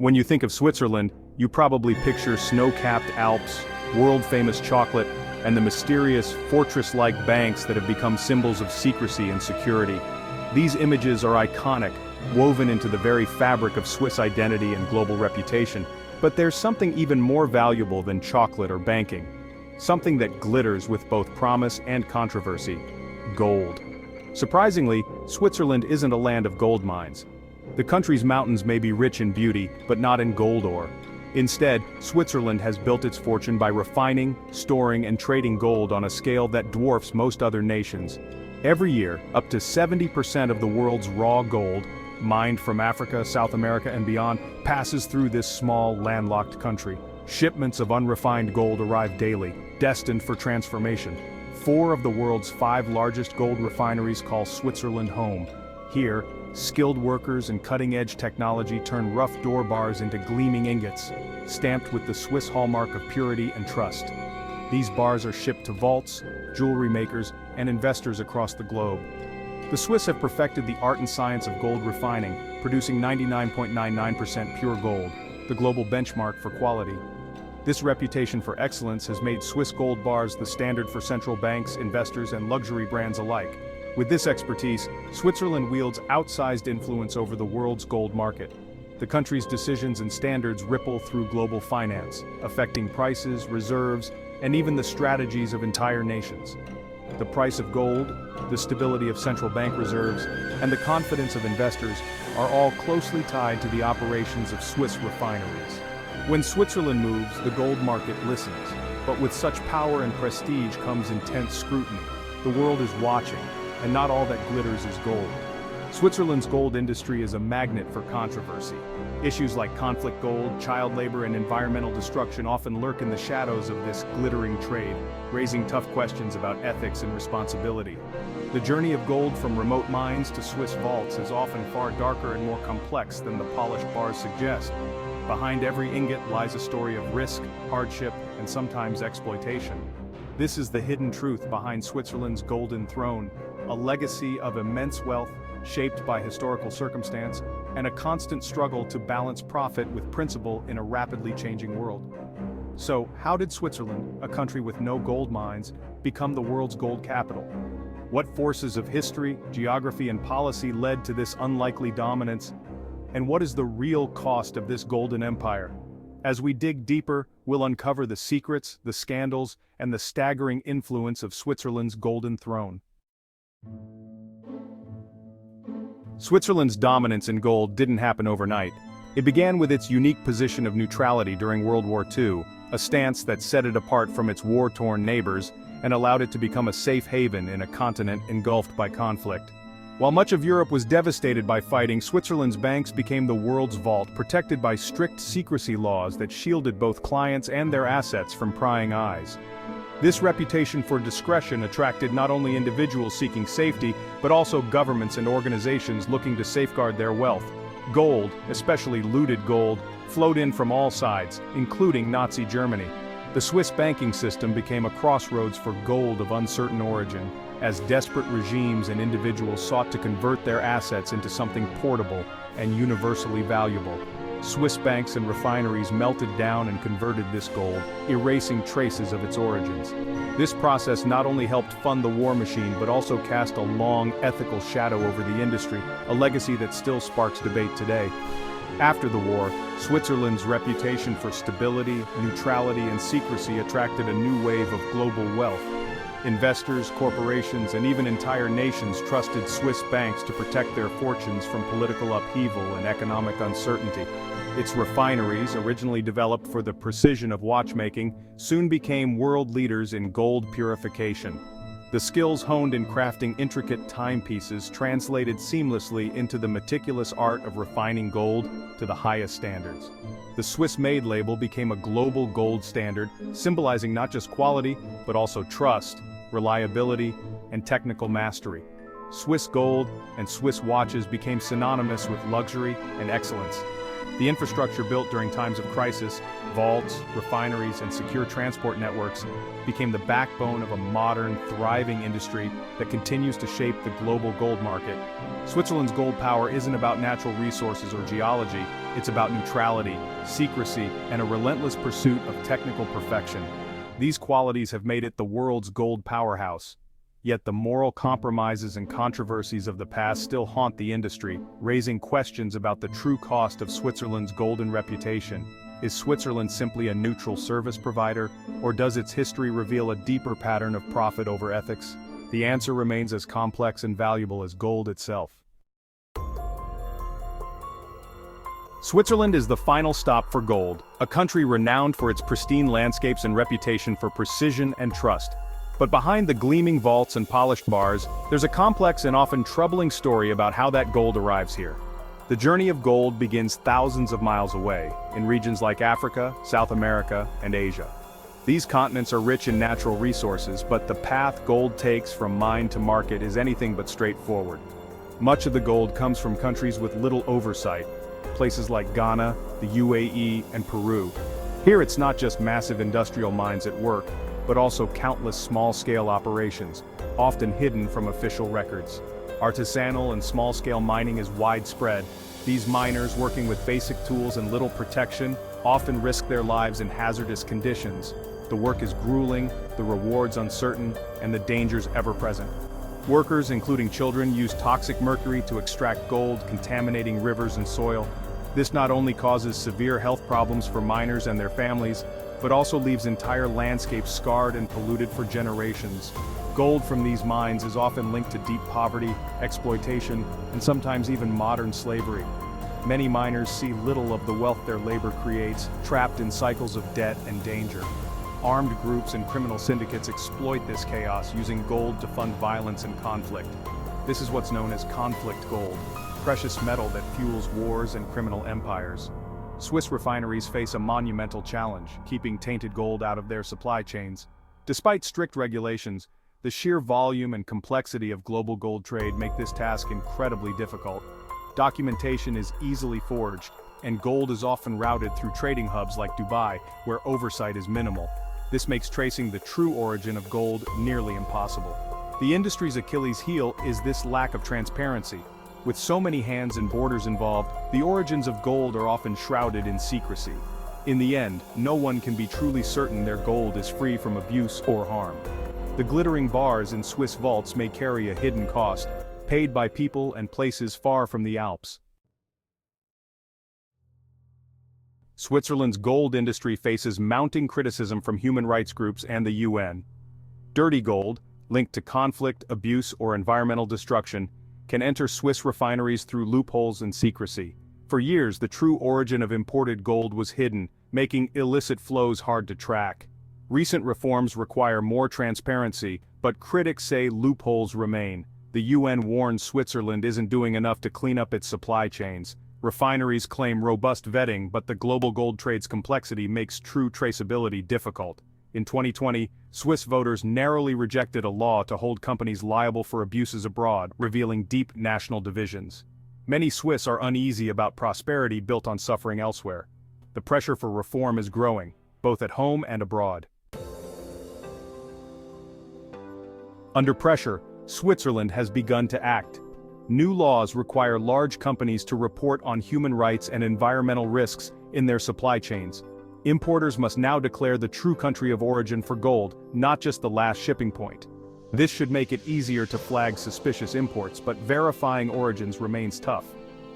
When you think of Switzerland, you probably picture snow-capped Alps, world-famous chocolate, and the mysterious, fortress-like banks that have become symbols of secrecy and security. These images are iconic, woven into the very fabric of Swiss identity and global reputation. But there's something even more valuable than chocolate or banking. Something that glitters with both promise and controversy: gold. Surprisingly, Switzerland isn't a land of gold mines. The country's mountains may be rich in beauty, but not in gold ore. Instead, Switzerland has built its fortune by refining, storing, and trading gold on a scale that dwarfs most other nations. Every year, up to 70% of the world's raw gold, mined from Africa, South America, and beyond, passes through this small, landlocked country. Shipments of unrefined gold arrive daily, destined for transformation. 4 of the world's 5 largest gold refineries call Switzerland home. Here, skilled workers and cutting-edge technology turn rough door bars into gleaming ingots, stamped with the Swiss hallmark of purity and trust. These bars are shipped to vaults, jewelry makers, and investors across the globe. The Swiss have perfected the art and science of gold refining, producing 99.99% pure gold, the global benchmark for quality. This reputation for excellence has made Swiss gold bars the standard for central banks, investors, and luxury brands alike. With this expertise, Switzerland wields outsized influence over the world's gold market. The country's decisions and standards ripple through global finance, affecting prices, reserves, and even the strategies of entire nations. The price of gold, the stability of central bank reserves, and the confidence of investors are all closely tied to the operations of Swiss refineries. When Switzerland moves, the gold market listens. But with such power and prestige comes intense scrutiny. The world is watching, and not all that glitters is gold. Switzerland's gold industry is a magnet for controversy. Issues like conflict gold, child labor, and environmental destruction often lurk in the shadows of this glittering trade, raising tough questions about ethics and responsibility. The journey of gold from remote mines to Swiss vaults is often far darker and more complex than the polished bars suggest. Behind every ingot lies a story of risk, hardship, and sometimes exploitation. This is the hidden truth behind Switzerland's golden throne, a legacy of immense wealth, shaped by historical circumstance, and a constant struggle to balance profit with principle in a rapidly changing world. So, how did Switzerland, a country with no gold mines, become the world's gold capital? What forces of history, geography, and policy led to this unlikely dominance? And what is the real cost of this golden empire? As we dig deeper, we'll uncover the secrets, the scandals, and the staggering influence of Switzerland's golden throne. Switzerland's dominance in gold didn't happen overnight. It began with its unique position of neutrality during World War II, a stance that set it apart from its war-torn neighbors and allowed it to become a safe haven in a continent engulfed by conflict. While much of Europe was devastated by fighting, Switzerland's banks became the world's vault, protected by strict secrecy laws that shielded both clients and their assets from prying eyes. This reputation for discretion attracted not only individuals seeking safety, but also governments and organizations looking to safeguard their wealth. Gold, especially looted gold, flowed in from all sides, including Nazi Germany. The Swiss banking system became a crossroads for gold of uncertain origin, as desperate regimes and individuals sought to convert their assets into something portable and universally valuable. Swiss banks and refineries melted down and converted this gold, erasing traces of its origins. This process not only helped fund the war machine but also cast a long, ethical shadow over the industry, a legacy that still sparks debate today. After the war, Switzerland's reputation for stability, neutrality, and secrecy attracted a new wave of global wealth. Investors, corporations, and even entire nations trusted Swiss banks to protect their fortunes from political upheaval and economic uncertainty. Its refineries, originally developed for the precision of watchmaking, soon became world leaders in gold purification. The skills honed in crafting intricate timepieces translated seamlessly into the meticulous art of refining gold to the highest standards. The Swiss-made label became a global gold standard, symbolizing not just quality, but also trust, reliability, and technical mastery. Swiss gold and Swiss watches became synonymous with luxury and excellence. The infrastructure built during times of crisis, vaults, refineries, and secure transport networks, became the backbone of a modern, thriving industry that continues to shape the global gold market. Switzerland's gold power isn't about natural resources or geology, it's about neutrality, secrecy, and a relentless pursuit of technical perfection. These qualities have made it the world's gold powerhouse. Yet the moral compromises and controversies of the past still haunt the industry, raising questions about the true cost of Switzerland's golden reputation. Is Switzerland simply a neutral service provider, or does its history reveal a deeper pattern of profit over ethics? The answer remains as complex and valuable as gold itself. Switzerland is the final stop for gold, a country renowned for its pristine landscapes and reputation for precision and trust. But behind the gleaming vaults and polished bars, there's a complex and often troubling story about how that gold arrives here. The journey of gold begins thousands of miles away, in regions like Africa, South America, and Asia. These continents are rich in natural resources, but the path gold takes from mine to market is anything but straightforward. Much of the gold comes from countries with little oversight, places like Ghana, the UAE, and Peru. Here it's not just massive industrial mines at work, but also countless small-scale operations, often hidden from official records. Artisanal and small-scale mining is widespread. These miners, working with basic tools and little protection, often risk their lives in hazardous conditions. The work is grueling, the rewards uncertain, and the dangers ever-present. Workers, including children, use toxic mercury to extract gold, contaminating rivers and soil. This not only causes severe health problems for miners and their families, but also leaves entire landscapes scarred and polluted for generations. Gold from these mines is often linked to deep poverty, exploitation, and sometimes even modern slavery. Many miners see little of the wealth their labor creates, trapped in cycles of debt and danger. Armed groups and criminal syndicates exploit this chaos, using gold to fund violence and conflict. This is what's known as conflict gold, precious metal that fuels wars and criminal empires. Swiss refineries face a monumental challenge, keeping tainted gold out of their supply chains. Despite strict regulations, the sheer volume and complexity of global gold trade make this task incredibly difficult. Documentation is easily forged, and gold is often routed through trading hubs like Dubai, where oversight is minimal. This makes tracing the true origin of gold nearly impossible. The industry's Achilles heel is this lack of transparency. With so many hands and borders involved, the origins of gold are often shrouded in secrecy. In the end, no one can be truly certain their gold is free from abuse or harm. The glittering bars in Swiss vaults may carry a hidden cost, paid by people and places far from the Alps. Switzerland's gold industry faces mounting criticism from human rights groups and the UN. Dirty gold, linked to conflict, abuse, or environmental destruction, can enter Swiss refineries through loopholes and secrecy. For years, the true origin of imported gold was hidden, making illicit flows hard to track. Recent reforms require more transparency, but critics say loopholes remain. The UN warns Switzerland isn't doing enough to clean up its supply chains. Refineries claim robust vetting, but the global gold trade's complexity makes true traceability difficult. In 2020, Swiss voters narrowly rejected a law to hold companies liable for abuses abroad, revealing deep national divisions. Many Swiss are uneasy about prosperity built on suffering elsewhere. The pressure for reform is growing, both at home and abroad. Under pressure, Switzerland has begun to act. New laws require large companies to report on human rights and environmental risks in their supply chains. Importers must now declare the true country of origin for gold, not just the last shipping point. This should make it easier to flag suspicious imports, but verifying origins remains tough.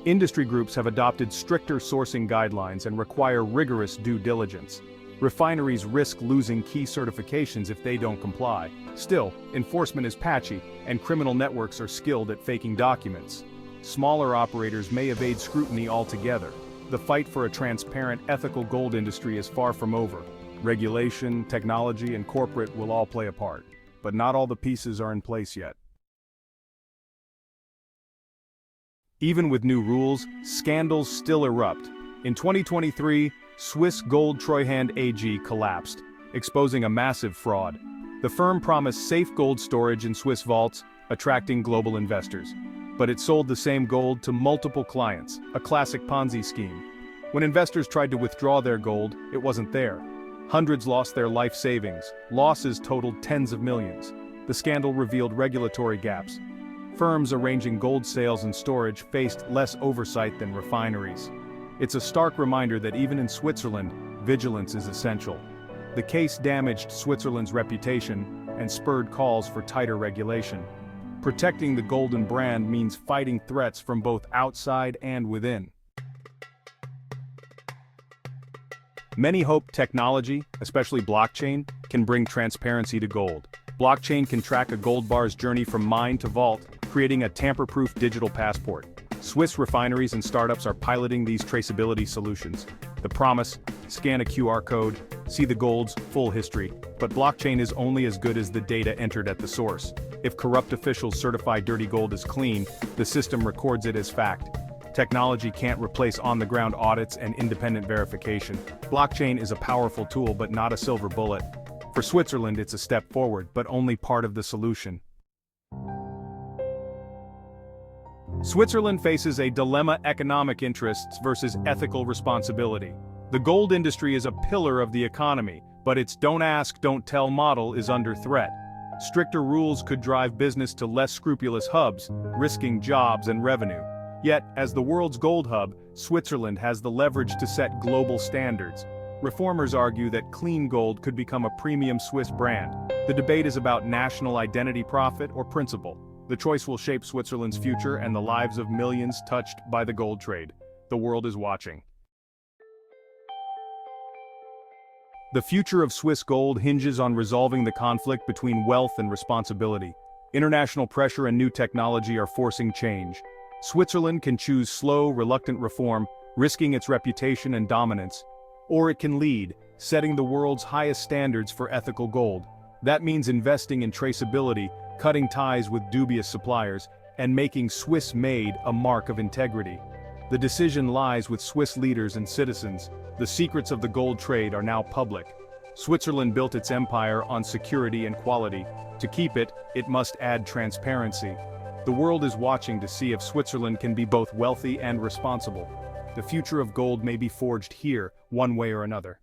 Industry groups have adopted stricter sourcing guidelines and require rigorous due diligence. Refineries risk losing key certifications if they don't comply. Still, enforcement is patchy, and criminal networks are skilled at faking documents. Smaller operators may evade scrutiny altogether. The fight for a transparent, ethical gold industry is far from over. Regulation, technology, and corporate will all play a part, but not all the pieces are in place yet. Even with new rules, scandals still erupt. In 2023, Swiss Gold Treuhand AG collapsed, exposing a massive fraud. The firm promised safe gold storage in Swiss vaults, attracting global investors. But it sold the same gold to multiple clients, a classic Ponzi scheme. When investors tried to withdraw their gold, it wasn't there. Hundreds lost their life savings. Losses totaled tens of millions. The scandal revealed regulatory gaps. Firms arranging gold sales and storage faced less oversight than refineries. It's a stark reminder that even in Switzerland, vigilance is essential. The case damaged Switzerland's reputation and spurred calls for tighter regulation. Protecting the golden brand means fighting threats from both outside and within. Many hope technology, especially blockchain, can bring transparency to gold. Blockchain can track a gold bar's journey from mine to vault, creating a tamper-proof digital passport. Swiss refineries and startups are piloting these traceability solutions. The promise: scan a QR code, see the gold's full history. But blockchain is only as good as the data entered at the source. If corrupt officials certify dirty gold as clean, the system records it as fact. Technology can't replace on-the-ground audits and independent verification. Blockchain is a powerful tool but not a silver bullet. For Switzerland, it's a step forward, but only part of the solution. Switzerland faces a dilemma: economic interests versus ethical responsibility. The gold industry is a pillar of the economy, but its don't ask, don't tell model is under threat. Stricter rules could drive business to less scrupulous hubs, risking jobs and revenue. Yet, as the world's gold hub, Switzerland has the leverage to set global standards. Reformers argue that clean gold could become a premium Swiss brand. The debate is about national identity, profit, or principle. The choice will shape Switzerland's future and the lives of millions touched by the gold trade. The world is watching. The future of Swiss gold hinges on resolving the conflict between wealth and responsibility. International pressure and new technology are forcing change. Switzerland can choose slow, reluctant reform, risking its reputation and dominance. Or it can lead, setting the world's highest standards for ethical gold. That means investing in traceability, cutting ties with dubious suppliers, and making Swiss-made a mark of integrity. The decision lies with Swiss leaders and citizens. The secrets of the gold trade are now public. Switzerland built its empire on security and quality. To keep it, it must add transparency. The world is watching to see if Switzerland can be both wealthy and responsible. The future of gold may be forged here, one way or another.